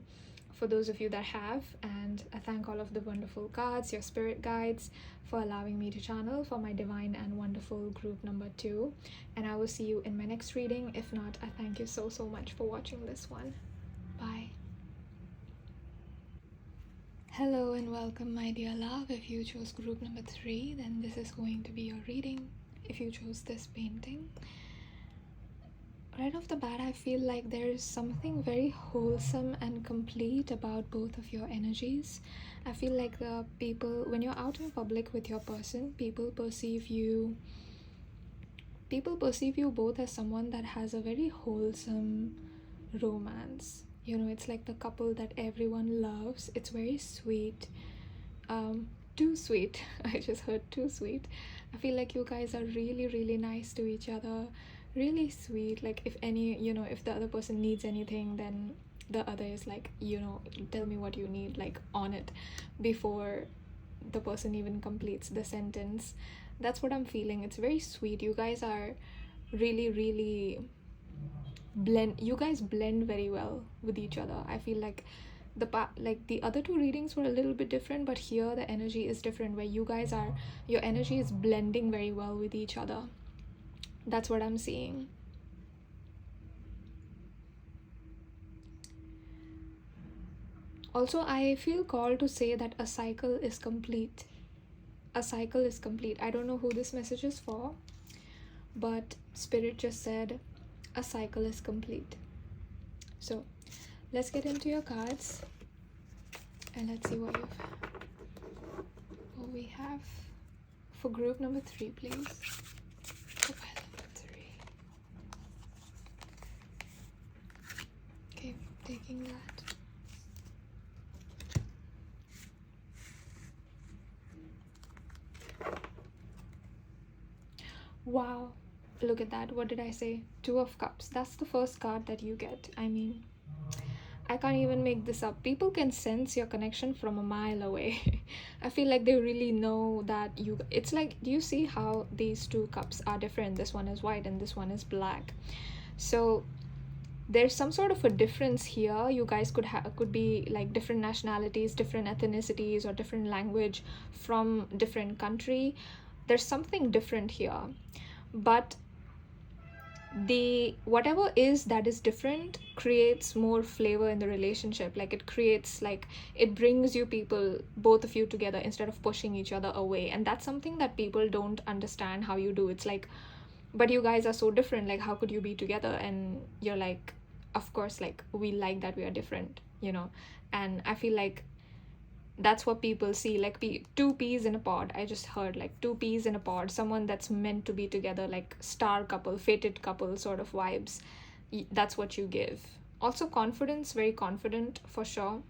S1: for those of you that have. And I thank all of the wonderful cards, your spirit guides, for allowing me to channel for my divine and wonderful group number 2. And I will see you in my next reading. If not, I thank you so much for watching this one. Bye. Hello and welcome, my dear love. If you chose group number 3, then this is going to be your reading. if you chose this painting. Right off the bat, I feel like there's something very wholesome and complete about both of your energies. I feel like the people, when you're out in public with your person, people perceive you both as someone that has a very wholesome romance. You know, it's like the couple that everyone loves. It's very sweet. Too sweet. I just heard too sweet. I feel like you guys are really, really nice to each other. Really sweet. Like, if if the other person needs anything, then the other is like, tell me what you need, like, on it before the person even completes the sentence. That's what I'm feeling. It's very sweet. You guys are really, really you guys blend very well with each other. I feel like the other two readings were a little bit different, but here the energy is different, where your energy is blending very well with each other. That's what I'm seeing. Also, I feel called to say that a cycle is complete. A cycle is complete. I don't know who this message is for, but Spirit just said a cycle is complete. So let's get into your cards and let's see what we have for group number 3, please. For pile number 3. Okay, taking that. Wow, look at that. What did I say? 2 of Cups. That's the first card that you get. I mean, I can't even make this up. People can sense your connection from a mile away. I feel like they really know that it's like, do you see how these 2 cups are different? This one is white and this one is black. So there's some sort of a difference here. You guys could be like different nationalities, different ethnicities, or different language from different country. There's something different here, but the whatever is that is different creates more flavor in the relationship. Like, it brings you people, both of you, together instead of pushing each other away. And that's something that people don't understand how you do. It's like, but you guys are so different, like, how could you be together? And you're like, of course, like, we like that we are different, and I feel like that's what people see, like 2 peas in a pod. I just heard like 2 peas in a pod, someone that's meant to be together, like star couple, fated couple sort of vibes. That's what you give. Also confidence, very confident for sure.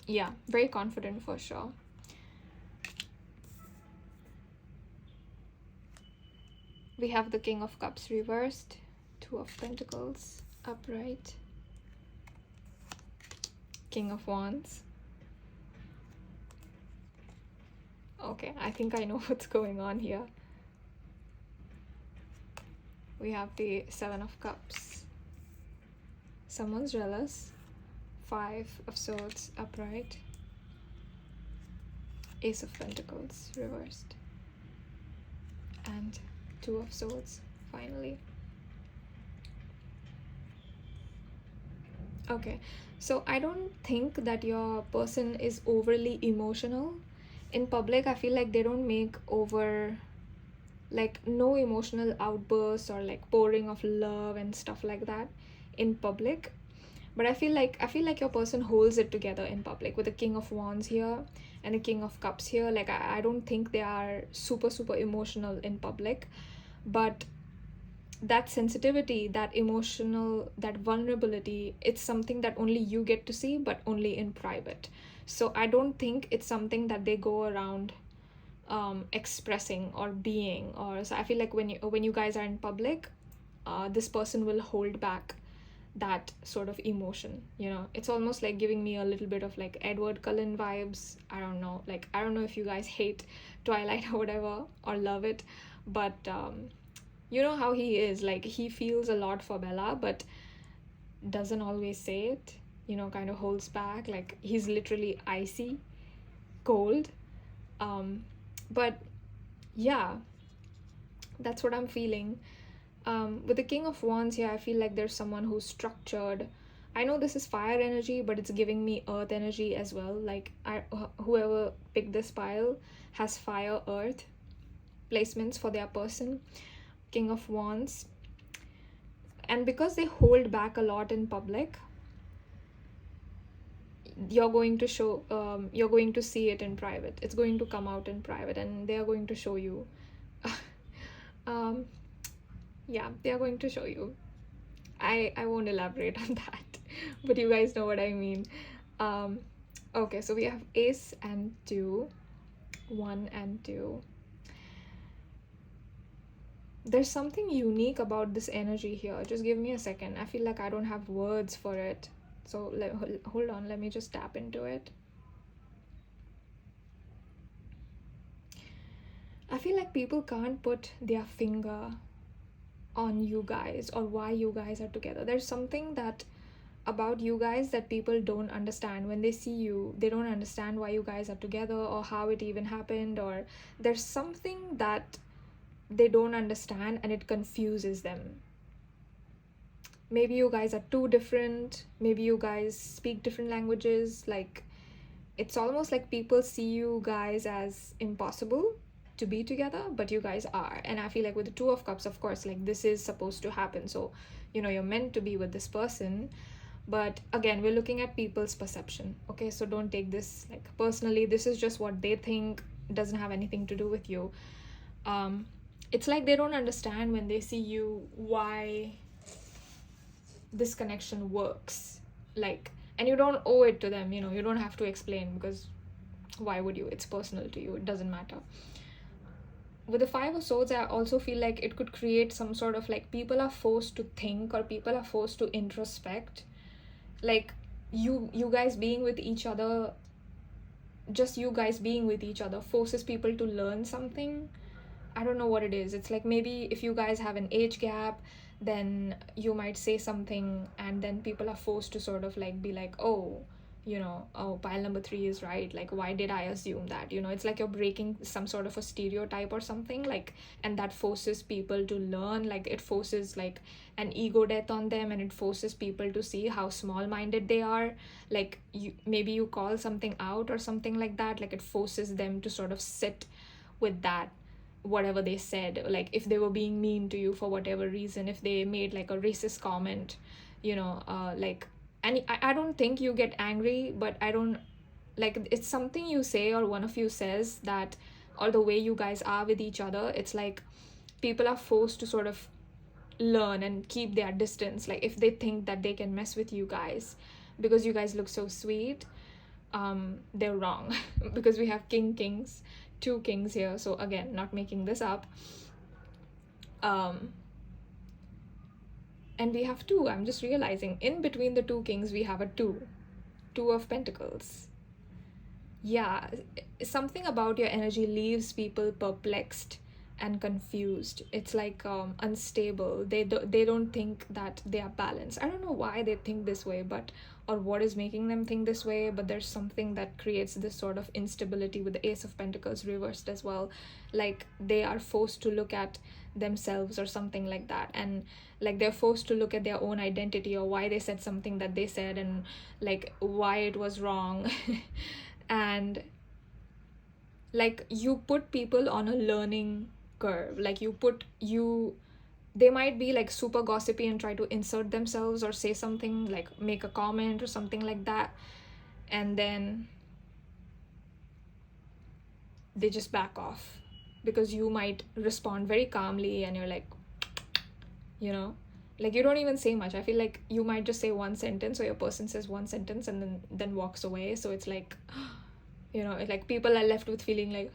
S1: Yeah, very confident for sure. We have the King of Cups reversed, 2 of Pentacles upright, King of Wands. Okay, I think I know what's going on here. We have the 7 of Cups. Someone's jealous. 5 of Swords upright. Ace of Pentacles reversed. And 2 of Swords finally. Okay, so I don't think that your person is overly emotional. In public, I feel like they don't make no emotional outbursts or like pouring of love and stuff like that in public. But I feel like your person holds it together in public with the King of Wands here and the King of Cups here. Like, I don't think they are super, super emotional in public, but that sensitivity, that emotional, that vulnerability, it's something that only you get to see, but only in private. So I don't think it's something that they go around expressing or being. Or so I feel like when you guys are in public, this person will hold back that sort of emotion. It's almost like giving me a little bit of like Edward Cullen vibes. I don't know if you guys hate Twilight or whatever or love it, but you know how he is. Like, he feels a lot for Bella, but doesn't always say it. Kind of holds back. Like, he's literally icy cold. But yeah, that's what I'm feeling. With the King of Wands here, I feel like there's someone who's structured. I know this is fire energy, but it's giving me earth energy as well. Like, whoever picked this pile has fire, earth. placements for their person. King of Wands. And because they hold back a lot in public, you're going to see it in private. It's going to come out in private, and they are going to show you. Yeah, they are going to show you. I won't elaborate on that, but you guys know what I mean. Okay, so we have Ace and 2, 1 and 2. There's something unique about this energy here. Just give me a second. I feel like I don't have words for it. So hold on, let me just tap into it. I feel like people can't put their finger on you guys or why you guys are together. There's something that about you guys that people don't understand. When they see you, they don't understand why you guys are together or how it even happened, or there's something that they don't understand and it confuses them. Maybe you guys are too different. Maybe you guys speak different languages. Like, it's almost like people see you guys as impossible to be together, but you guys are. And I feel like with the 2 of Cups, of course, like, this is supposed to happen. So, you know, you're meant to be with this person. But again, we're looking at people's perception. Okay, so don't take this like personally. This is just what they think. It doesn't have anything to do with you. It's like they don't understand when they see you why this connection works. Like, and you don't owe it to them, you know, you don't have to explain, because why would you? It's personal to you. It doesn't matter. With the 5 of Swords, I also feel like it could create some sort of like, people are forced to think, or people are forced to introspect. Like, you guys being with each other, just you guys being with each other forces people to learn something. I don't know what it is. It's like, maybe if you guys have an age gap, then you might say something, and then people are forced to sort of like be like, oh, you know, oh, pile number 3 is right. Like, why did I assume that? You know, it's like you're breaking some sort of a stereotype or something, like, and that forces people to learn. Like, it forces like an ego death on them, and it forces people to see how small-minded they are. Like, maybe you call something out or something like that. Like, it forces them to sort of sit with that, whatever they said. Like, if they were being mean to you for whatever reason, if they made like a racist comment, you know, like, and I don't think you get angry, but I don't, like, it's something you say or one of you says that, or the way you guys are with each other, it's like people are forced to sort of learn and keep their distance. Like, if they think that they can mess with you guys because you guys look so sweet, they're wrong. Because we have kings, 2 kings here. So again, not making this up. And we have 2. I'm just realizing in between the 2 kings we have a 2 of Pentacles. Yeah, something about your energy leaves people perplexed and confused. It's like unstable. They don't think that they are balanced. I don't know why they think this way, but, or what is making them think this way, but there's something that creates this sort of instability with the Ace of Pentacles reversed as well. Like, they are forced to look at themselves or something like that, and like, they're forced to look at their own identity, or why they said something that they said, and like why it was wrong. And like, you put people on a learning curve. Like, they might be like super gossipy and try to insert themselves or say something, like make a comment or something like that, and then they just back off because you might respond very calmly, and you're like, you know, like, you don't even say much. I feel like you might just say one sentence, or your person says one sentence and then walks away. So it's like, you know, like, people are left with feeling like,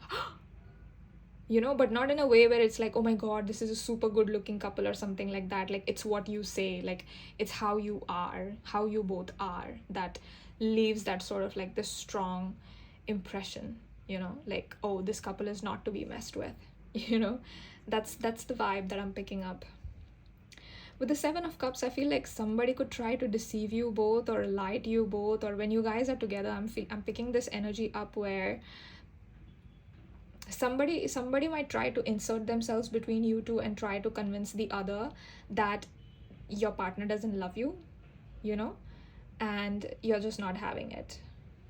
S1: you know, but not in a way where it's like, oh my god, this is a super good looking couple or something like that. Like, it's what you say, like, it's how you are, how you both are, that leaves that sort of like this strong impression, you know, like, oh, this couple is not to be messed with. You know, that's the vibe that I'm picking up. With the 7 of Cups, I feel like somebody could try to deceive you both or lie to you both, or when you guys are together, I'm picking this energy up where somebody might try to insert themselves between you two and try to convince the other that your partner doesn't love you, you know, and you're just not having it.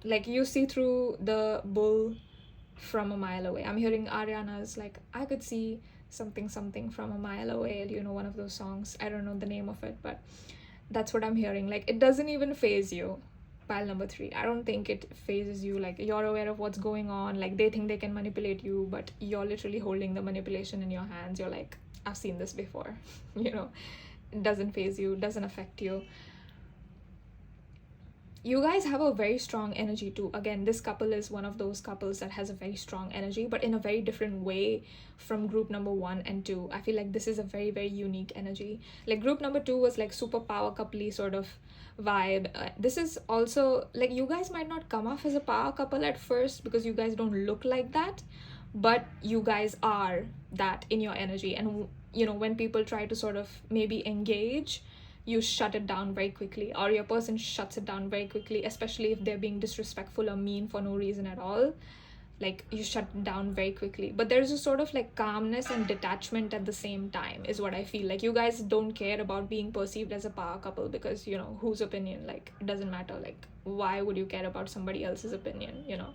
S1: Like, you see through the bull from a mile away. I'm hearing Ariana's like, I could see something something from a mile away, you know, one of those songs. I don't know the name of it, but that's what I'm hearing. Like, it doesn't even phase you. Pile number 3, I don't think it phases you. Like, you're aware of what's going on. Like, they think they can manipulate you, but you're literally holding the manipulation in your hands. You're like, I've seen this before. You know, it doesn't phase you, doesn't affect you. You guys have a very strong energy too. Again, this couple is one of those couples that has a very strong energy, but in a very different way from group number 1 and 2. I feel like this is a very, very unique energy. Like, group number 2 was like super power couple-y sort of vibe. This is also like, you guys might not come off as a power couple at first because you guys don't look like that, but you guys are that in your energy. And you know, when people try to sort of maybe engage, you shut it down very quickly, or your person shuts it down very quickly, especially if they're being disrespectful or mean for no reason at all. Like, you shut it down very quickly. But there's a sort of like calmness and detachment at the same time, is what I feel. Like, you guys don't care about being perceived as a power couple because, you know, whose opinion? Like, it doesn't matter. Like, why would you care about somebody else's opinion? You know,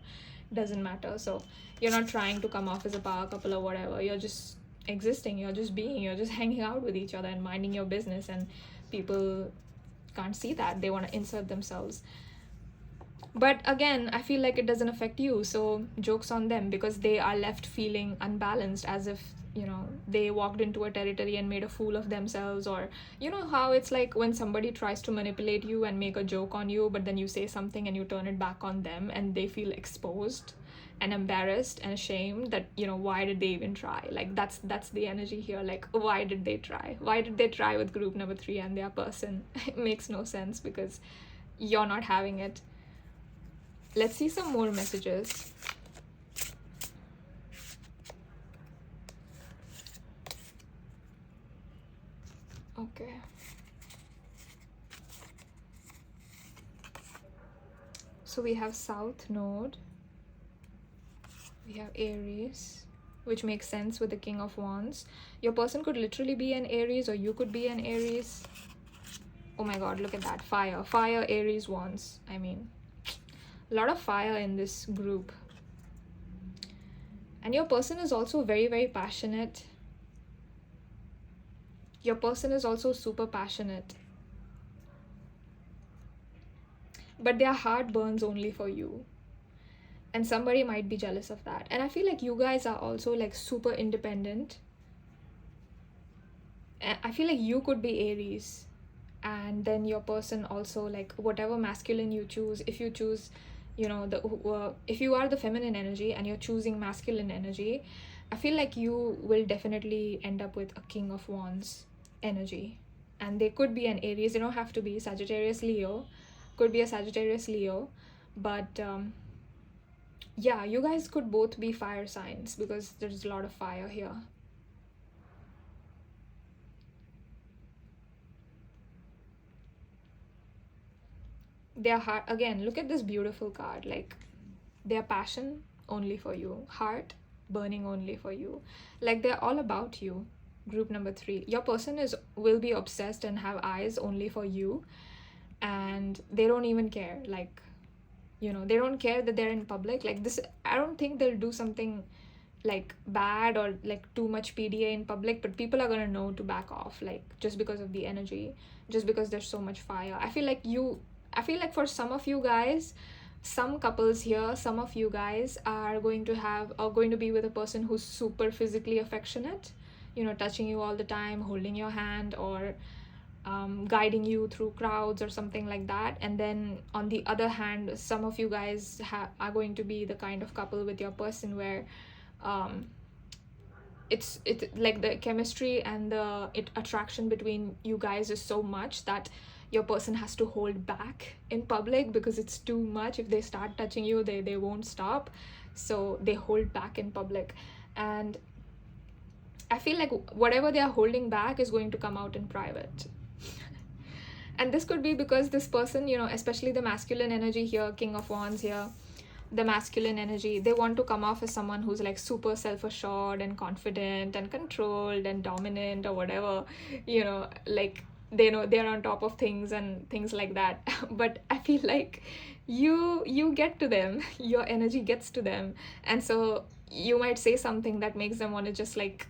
S1: doesn't matter. So you're not trying to come off as a power couple or whatever. You're just existing, you're just being, you're just hanging out with each other and minding your business, and people can't see that. They want to insert themselves. But again, I feel like it doesn't affect you, so joke's on them, because they are left feeling unbalanced, as if, you know, they walked into a territory and made a fool of themselves. Or, you know how it's like when somebody tries to manipulate you and make a joke on you, but then you say something and you turn it back on them, and they feel exposed and embarrassed and ashamed that, you know, why did they even try? Like, that's the energy here. Like, why did they try? Why did they try with group number 3 and their person? It makes no sense because you're not having it. Let's see some more messages. Okay. So we have South Node. We have Aries, which makes sense with the King of Wands. Your person could literally be an Aries, or you could be an Aries. Oh my god, look at that. Fire. Fire, Aries, Wands. I mean, a lot of fire in this group. And your person is also very, very passionate. Your person is also super passionate. But their heart burns only for you. And somebody might be jealous of that. And I feel like you guys are also like super independent. And I feel like you could be Aries. And then your person also, like, whatever masculine you choose, if you choose, you know, if you are the feminine energy and you're choosing masculine energy, I feel like you will definitely end up with a King of Wands energy. And they could be an Aries. They don't have to be Sagittarius Leo. Could be a Sagittarius Leo. But yeah, you guys could both be fire signs because there's a lot of fire here. Their heart, again, look at this beautiful card. Like, their passion only for you, heart burning only for you. Like, they're all about you. Group number 3, your person will be obsessed and have eyes only for you, and they don't even care. Like, you know, they don't care that they're in public. Like, this, I don't think they'll do something like bad or like too much PDA in public, but people are gonna know to back off, like, just because of the energy, just because there's so much fire. I feel like for some of you guys, some couples here, some of you guys are going to be with a person who's super physically affectionate, you know, touching you all the time, holding your hand, or guiding you through crowds or something like that. And then on the other hand, some of you guys are going to be the kind of couple with your person where it's like the chemistry and the attraction between you guys is so much that your person has to hold back in public because it's too much. If they start touching you, they won't stop, so they hold back in public. And I feel like whatever they are holding back is going to come out in private. And this could be because this person, you know, especially the masculine energy here, King of Wands here, the masculine energy, they want to come off as someone who's like super self-assured and confident and controlled and dominant or whatever, you know, like they know they're on top of things and things like that. But I feel like you get to them, your energy gets to them, and so you might say something that makes them want to just like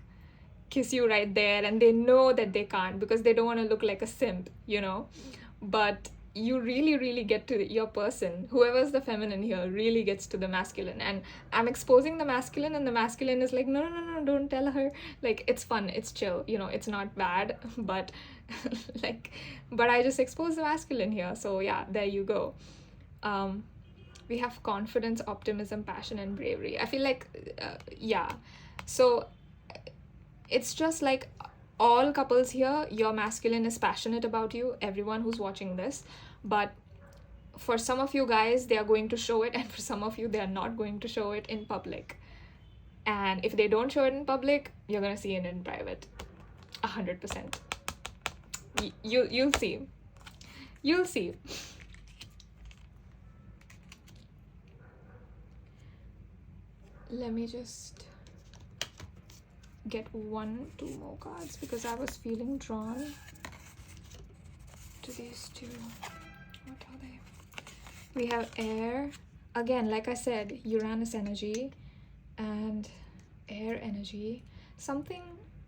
S1: kiss you right there, and they know that they can't because they don't want to look like a simp, you know. But you really, really get to your person. Whoever's the feminine here really gets to the masculine, and I'm exposing the masculine, and the masculine is like, no, no, no, no, don't tell her. Like, it's fun, it's chill, you know, it's not bad. But like, but I just expose the masculine here. So yeah, there you go. We have confidence, optimism, passion, and bravery. I feel like yeah, so it's just like all couples here, your masculine is passionate about you, everyone who's watching this. But for some of you guys, they are going to show it, and for some of you, they are not going to show it in public. And if they don't show it in public, you're gonna see it in private. 100%. You'll see. You'll see. Let me just get 2 more cards because I was feeling drawn to these two. What are they? We have air. Again, like I said, Uranus energy and air energy. Something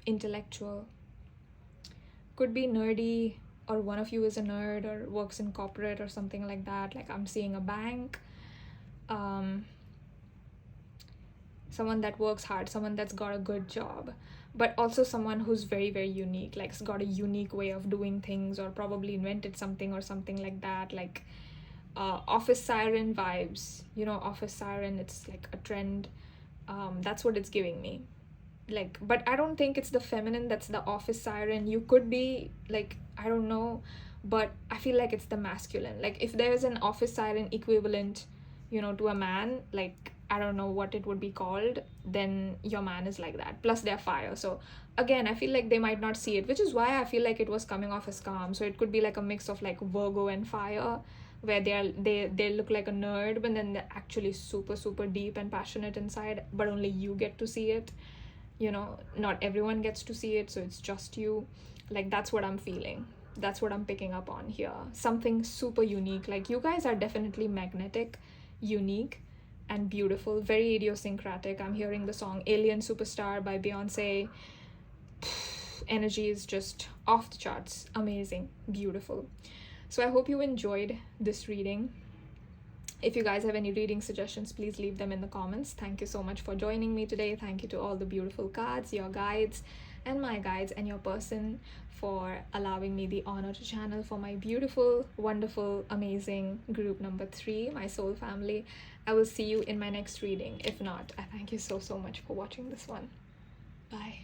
S1: intellectual. Could be nerdy, or one of you is a nerd or works in corporate or something like that. Like, I'm seeing a bank. Someone that works hard, someone that's got a good job, but also someone who's very, very unique, like has got a unique way of doing things, or probably invented something or something like that. Like office siren vibes, you know, office siren, it's like a trend. That's what it's giving me. Like, but I don't think it's the feminine that's the office siren. You could be like, I don't know, but I feel like it's the masculine. Like, if there's an office siren equivalent, you know, to a man, like, I don't know what it would be called, then your man is like that. Plus they're fire. So again, I feel like they might not see it, which is why I feel like it was coming off as calm. So it could be like a mix of like Virgo and fire, where they look like a nerd, but then they're actually super, super deep and passionate inside, but only you get to see it. You know, not everyone gets to see it, so it's just you. Like, that's what I'm feeling. That's what I'm picking up on here. Something super unique. Like, you guys are definitely magnetic, unique, and beautiful, very idiosyncratic. I'm hearing the song Alien Superstar by Beyonce. Energy is just off the charts, amazing, beautiful. So I hope you enjoyed this reading. If you guys have any reading suggestions, please leave them in the comments. Thank you so much for joining me today. Thank you to all the beautiful cards, your guides and my guides, and your person for allowing me the honor to channel for my beautiful, wonderful, amazing group number 3, my soul family. I will see you in my next reading. If not, I thank you so, so much for watching this one. Bye.